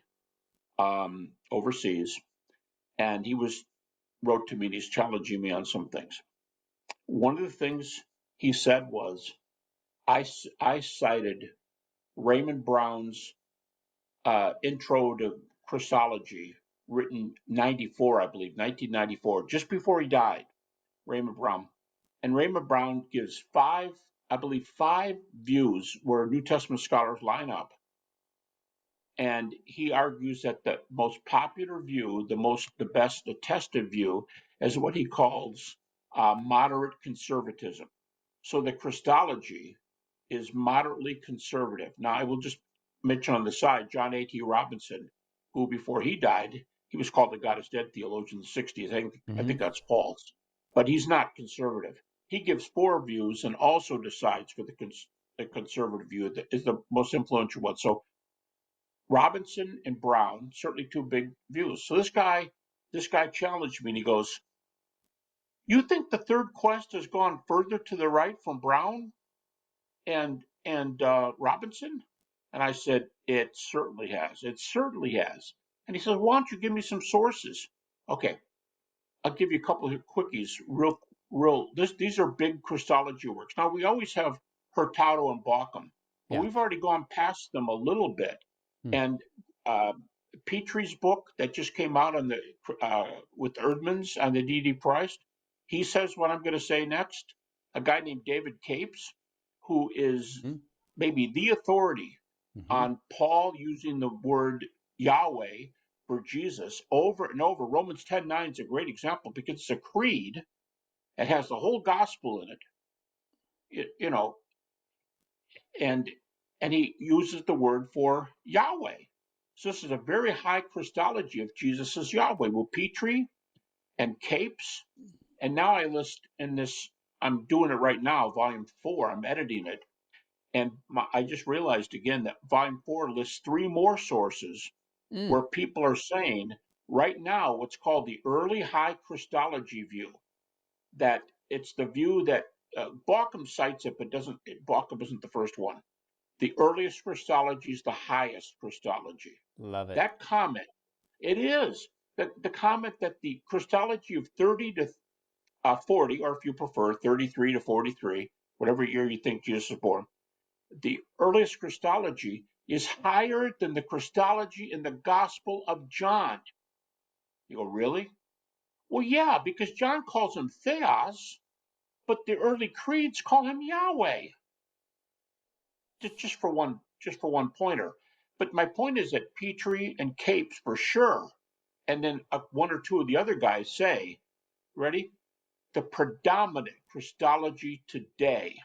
overseas, and he wrote to me and he's challenging me on some things. One of the things he said was, I cited Raymond Brown's intro to Christology, written 94, I believe, 1994, just before he died, Raymond Brown. And Raymond Brown gives five views where New Testament scholars line up. And he argues that the most popular view, the best attested view, is what he calls moderate conservatism. So the Christology is moderately conservative. Now, I will just mention on the side John A.T. Robinson, who before he died, he was called the God is dead theologian in the 60s. I think that's false, but he's not conservative. He gives 4 views and also decides for the conservative view that is the most influential one. So Robinson and Brown, certainly 2 big views. So this guy challenged me and he goes, "You think the third quest has gone further to the right from Brown and Robinson?" And I said, "It certainly has. It certainly has." And he said, "Why don't you give me some sources?" Okay, I'll give you a couple of quickies. These are big Christology works. Now we always have Hurtado and Bauckham, but Yeah. we've already gone past them a little bit. And Petrie's book that just came out on the with Erdman's on the D.D. Price, he says what I'm going to say next. A guy named David Capes, who is maybe the authority on Paul using the word Yahweh for Jesus over and over. Romans 10:9 is a great example because it's a creed. It has the whole gospel in it, and he uses the word for Yahweh. So this is a very high Christology of Jesus as Yahweh. Well, Petrie and Capes, and now I list in this. I'm doing it right now, volume 4. I'm editing it, and I just realized again that volume 4 lists 3 more sources where people are saying right now what's called the early high Christology view. That it's the view that Bauckham cites it, but Bauckham isn't the first one. The earliest Christology is the highest Christology. Love it. That comment, it is the comment that the Christology of 30 to 40, or if you prefer, 33 to 43, whatever year you think Jesus was born, the earliest Christology is higher than the Christology in the Gospel of John. You go, really? Well, yeah, because John calls him Theos, but the early creeds call him Yahweh. Just for one pointer. But my point is that Petrie and Capes for sure, and then 1 or 2 of the other guys say, ready? The predominant Christology today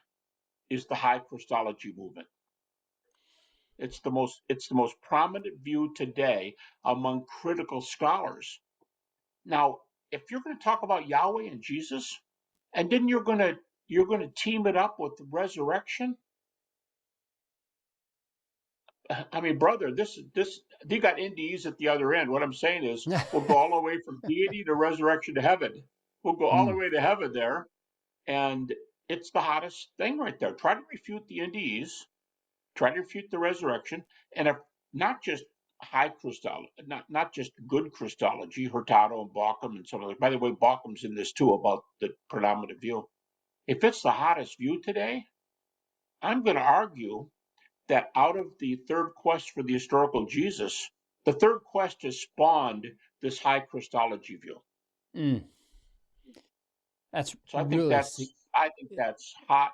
is the high Christology movement. It's the most prominent view today among critical scholars. Now, if you're going to talk about Yahweh and Jesus, and then you're going to team it up with the resurrection, I mean, brother, this you got NDEs at the other end. What I'm saying is, we'll go all the way from deity to resurrection to heaven. We'll go all the way to heaven there, and it's the hottest thing right there. Try to refute the NDEs, try to refute the resurrection, and if not just high Christology, not just good Christology, Hurtado and Bauckham and some other. By the way, Bauckham's in this too about the predominant view. If it's the hottest view today, I'm going to argue that out of the third quest for the historical Jesus, the third quest has spawned this high Christology view. That's so I really think that's hot.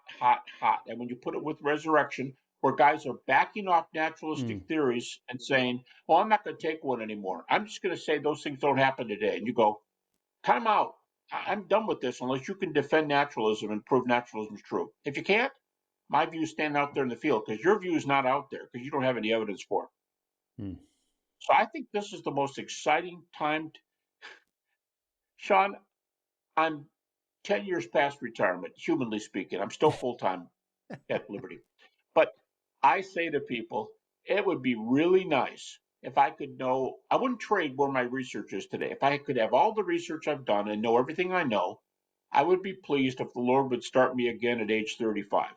And when you put it with resurrection, where guys are backing off naturalistic theories and saying, "Well, I'm not going to take one anymore. I'm just going to say those things don't happen today," and you go, "Time out. I'm done with this unless you can defend naturalism and prove naturalism is true. If you can't, my view is stand out there in the field because your view is not out there because you don't have any evidence for it." So I think this is the most exciting time. Sean, I'm 10 years past retirement, humanly speaking. I'm still full time at Liberty. But I say to people, it would be really nice if I could know, I wouldn't trade where my research is today. If I could have all the research I've done and know everything I know, I would be pleased if the Lord would start me again at age 35.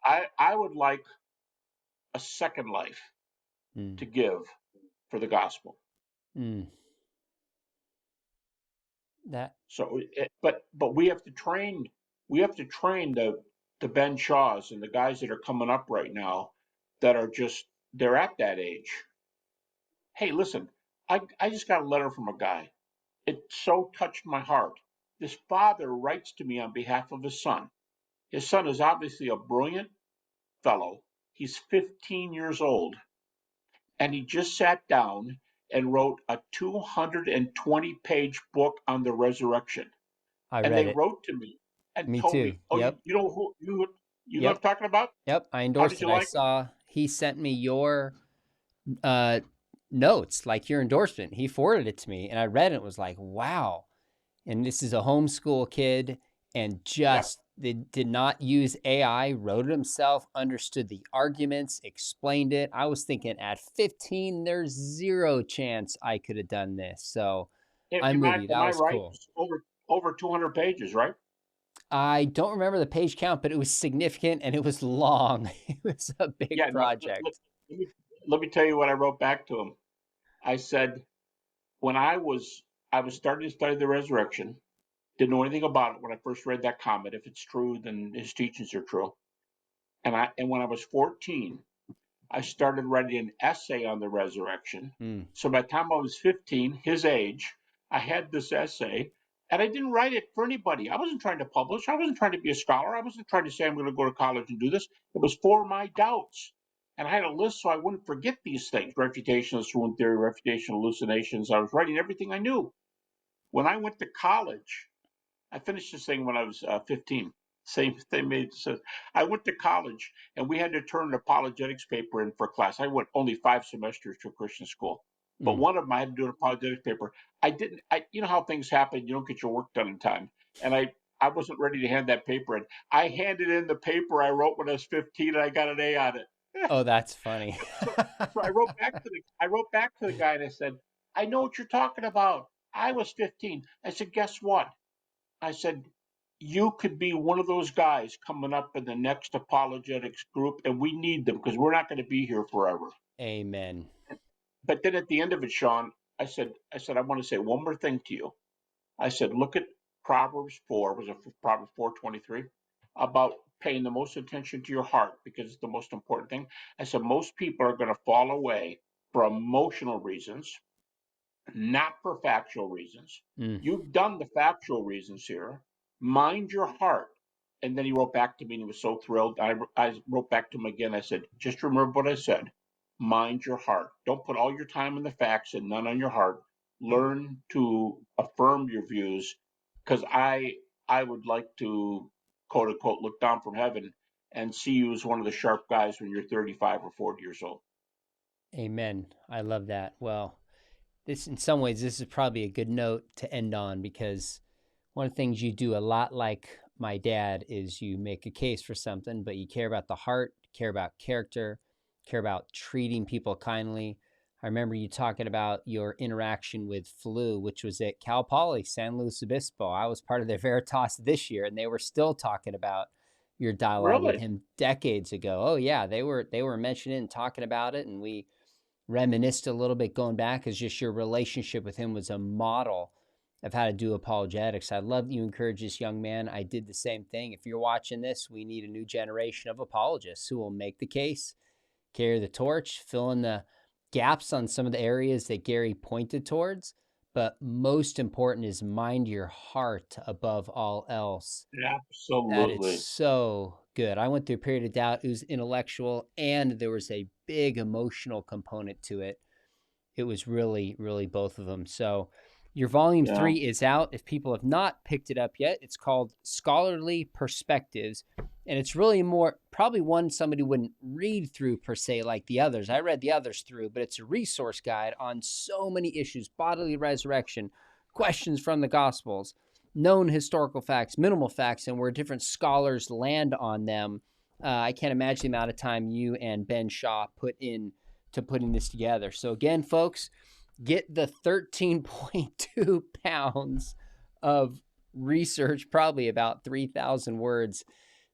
I would like a second life to give for the gospel. So, but we have to train. We have to train the Ben Shaws and the guys that are coming up right now, that are they're at that age. Hey, listen, I just got a letter from a guy. It so touched my heart. This father writes to me on behalf of his son. His son is obviously a brilliant fellow. He's 15 years old, and he just sat down and wrote a 220-page book on the resurrection. I and read they it. wrote to me. and Me told too. me, "Oh, Yep. you know who you know what Yep. I'm talking about? Yep. I How endorsed did it. you I like it?" saw he sent me your uh, notes, like your endorsement. He forwarded it to me, and I read it. And it was like, wow. And this is a homeschool kid, and Yep. just they did not use AI, wrote it himself, understood the arguments, explained it. I was thinking at 15, there's zero chance I could have done this. So I'm with you. Am That I was right? cool. It's over 200 pages, right? I don't remember the page count, but it was significant and it was long. It was a big Yeah. No. project. Let me let me tell you what I wrote back to him. I said when I was starting to study the resurrection, didn't know anything about it when I first read that comment. If it's true, then his teachings are true. And when I was 14, I started writing an essay on the resurrection. Mm. So by the time I was 15, his age, I had this essay, and I didn't write it for anybody. I wasn't trying to publish. I wasn't trying to be a scholar. I wasn't trying to say I'm going to go to college and do this. It was for my doubts. And I had a list so I wouldn't forget these things: refutation of swoon theory, refutation of hallucinations. I was writing everything I knew. When I went to college, I finished this thing when I was 15. Same thing made says I went to college and we had to turn an apologetics paper in for class. I went only 5 semesters to a Christian school, but Mm. one of them I had to do an apologetics paper. I didn't. You know how things happen. You don't get your work done in time, and I wasn't ready to hand that paper in. I handed in the paper I wrote when I was 15, and I got an A on it. Oh, that's funny. so so I wrote back to the guy and I said, I know what you're talking about. I was 15. I said, guess what? I said, you could be one of those guys coming up in the next apologetics group, and we need them because we're not going to be here forever. Amen. But then at the end of it, Sean, I want to say one more thing to you. I said, look at Proverbs 4, was it Proverbs 4:23, about paying the most attention to your heart because it's the most important thing. I said, most people are going to fall away for emotional reasons, not for factual reasons. Mm. You've done the factual reasons here. Mind your heart. And then he wrote back to me and he was so thrilled. I wrote back to him again. I said, just remember what I said. Mind your heart. Don't put all your time in the facts and none on your heart. Learn to affirm your views because I would like to quote unquote look down from heaven and see you as one of the sharp guys when you're 35 or 40 years old. Amen. I love that. Well, this in some ways this is probably a good note to end on because one of the things you do a lot like my dad is you make a case for something, but you care about the heart, care about character, care about treating people kindly. I remember you talking about your interaction with Flu, which was at Cal Poly San Luis Obispo. I was part of their Veritas this year, and they were still talking about your dialogue with Really? him decades ago. Oh yeah, they were mentioning it and talking about it, and we reminisced a little bit going back as just your relationship with him was a model of how to do apologetics. I love that you encourage this young man. I did the same thing. If you're watching this, we need a new generation of apologists who will make the case, carry the torch, fill in the gaps on some of the areas that Gary pointed towards. But most important is mind your heart above all else. That it's Absolutely. so good. I went through a period of doubt. It was intellectual and there was a big emotional component to it. It was really, really both of them. So your volume Yeah. 3 is out. If people have not picked it up yet, it's called Scholarly Perspectives. And it's really more, probably one somebody wouldn't read through per se like the others. I read the others through, but it's a resource guide on so many issues: bodily resurrection, questions from the Gospels, known historical facts, minimal facts, and where different scholars land on them. I can't imagine the amount of time you and Ben Shaw put in to putting this together. So again, folks, get the 13.2 pounds of research, probably about 3,000 words.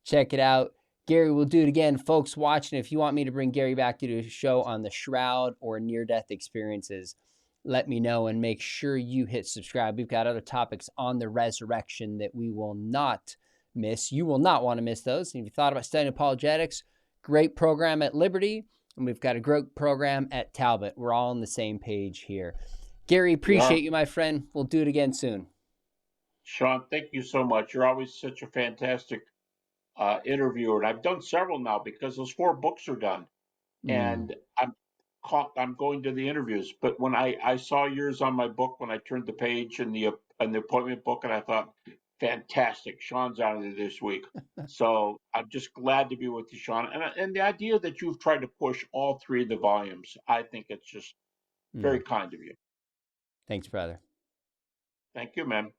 Check it out. Gary will do it again. Folks watching, if you want me to bring Gary back to do a show on the Shroud or near-death experiences, let me know and make sure you hit subscribe. We've got other topics on the resurrection that we will not miss. You will not want to miss those. And if you thought about studying apologetics, great program at Liberty, and we've got a great program at Talbot. We're all on the same page here. Gary, We are. appreciate you, my friend. We'll do it again soon. Sean, thank you so much. You're always such a fantastic interviewer, and I've done several now because those 4 books are done, Mm. and I'm going to the interviews. But when I saw yours on my book, when I turned the page in the appointment book, and I thought, Fantastic. Sean's out of there this week. So I'm just glad to be with you, Sean. And the idea that you've tried to push all three of the volumes, I think it's just very Mm. kind of you. Thanks, brother. Thank you, man.